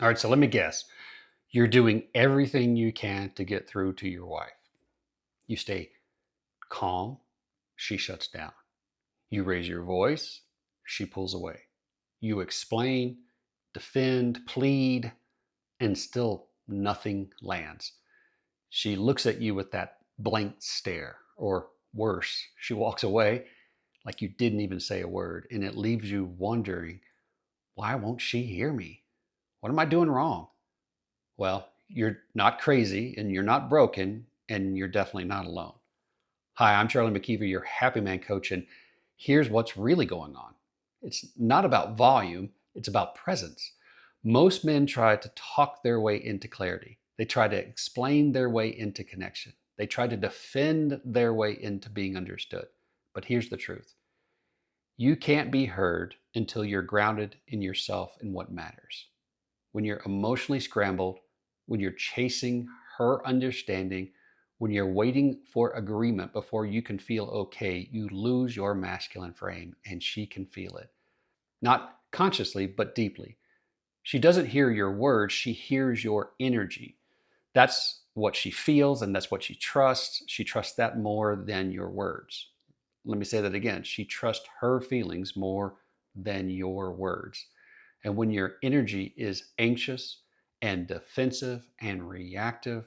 All right, so let me guess. You're doing everything you can to get through to your wife. You stay calm, she shuts down. You raise your voice, she pulls away. You explain, defend, plead, and still nothing lands. She looks at you with that blank stare, or worse, she walks away like you didn't even say a word, and it leaves you wondering, why won't she hear me? What am I doing wrong? Well, you're not crazy and you're not broken and you're definitely not alone. Hi, I'm Charlie McKeever, your happy man coach, and here's what's really going on. It's not about volume, it's about presence. Most men try to talk their way into clarity. They try to explain their way into connection. They try to defend their way into being understood. But here's the truth: you can't be heard until you're grounded in yourself and what matters. When you're emotionally scrambled, when you're chasing her understanding, when you're waiting for agreement before you can feel okay, you lose your masculine frame and she can feel it. Not consciously, but deeply. She doesn't hear your words, she hears your energy. That's what she feels and that's what she trusts. She trusts that more than your words. Let me say that again. She trusts her feelings more than your words. And when your energy is anxious and defensive and reactive,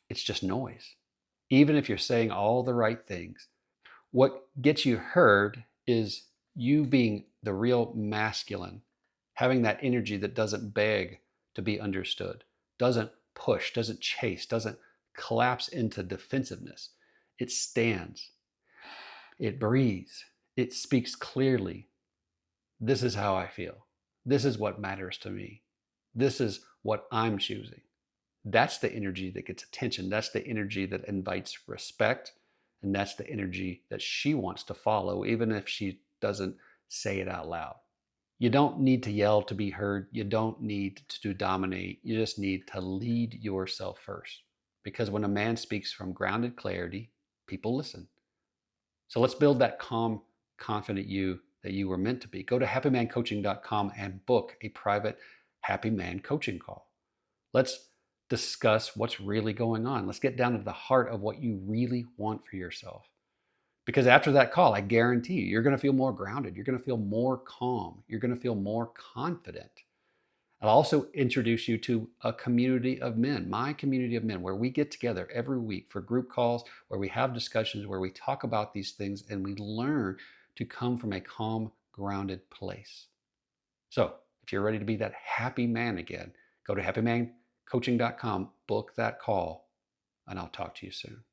it's just noise. Even if you're saying all the right things, what gets you heard is you being the real masculine, having that energy that doesn't beg to be understood, doesn't push, doesn't chase, doesn't collapse into defensiveness. It stands, it breathes, it speaks clearly. This is how I feel. This is what matters to me. This is what I'm choosing. That's the energy that gets attention. That's the energy that invites respect. And that's the energy that she wants to follow, even if she doesn't say it out loud. You don't need to yell to be heard. You don't need to dominate. You just need to lead yourself first. Because when a man speaks from grounded clarity, people listen. So let's build that calm, confident you that you were meant to be. Go to happymancoaching.com and book a private Happy Man coaching call. Let's discuss what's really going on. Let's get down to the heart of what you really want for yourself. Because after that call, I guarantee you, you're going to feel more grounded. You're going to feel more calm. You're going to feel more confident. I'll also introduce you to a community of men, my community of men, where we get together every week for group calls, where we have discussions, where we talk about these things, and we learn to come from a calm, grounded place. So if you're ready to be that happy man again, go to happymancoaching.com, book that call, and I'll talk to you soon.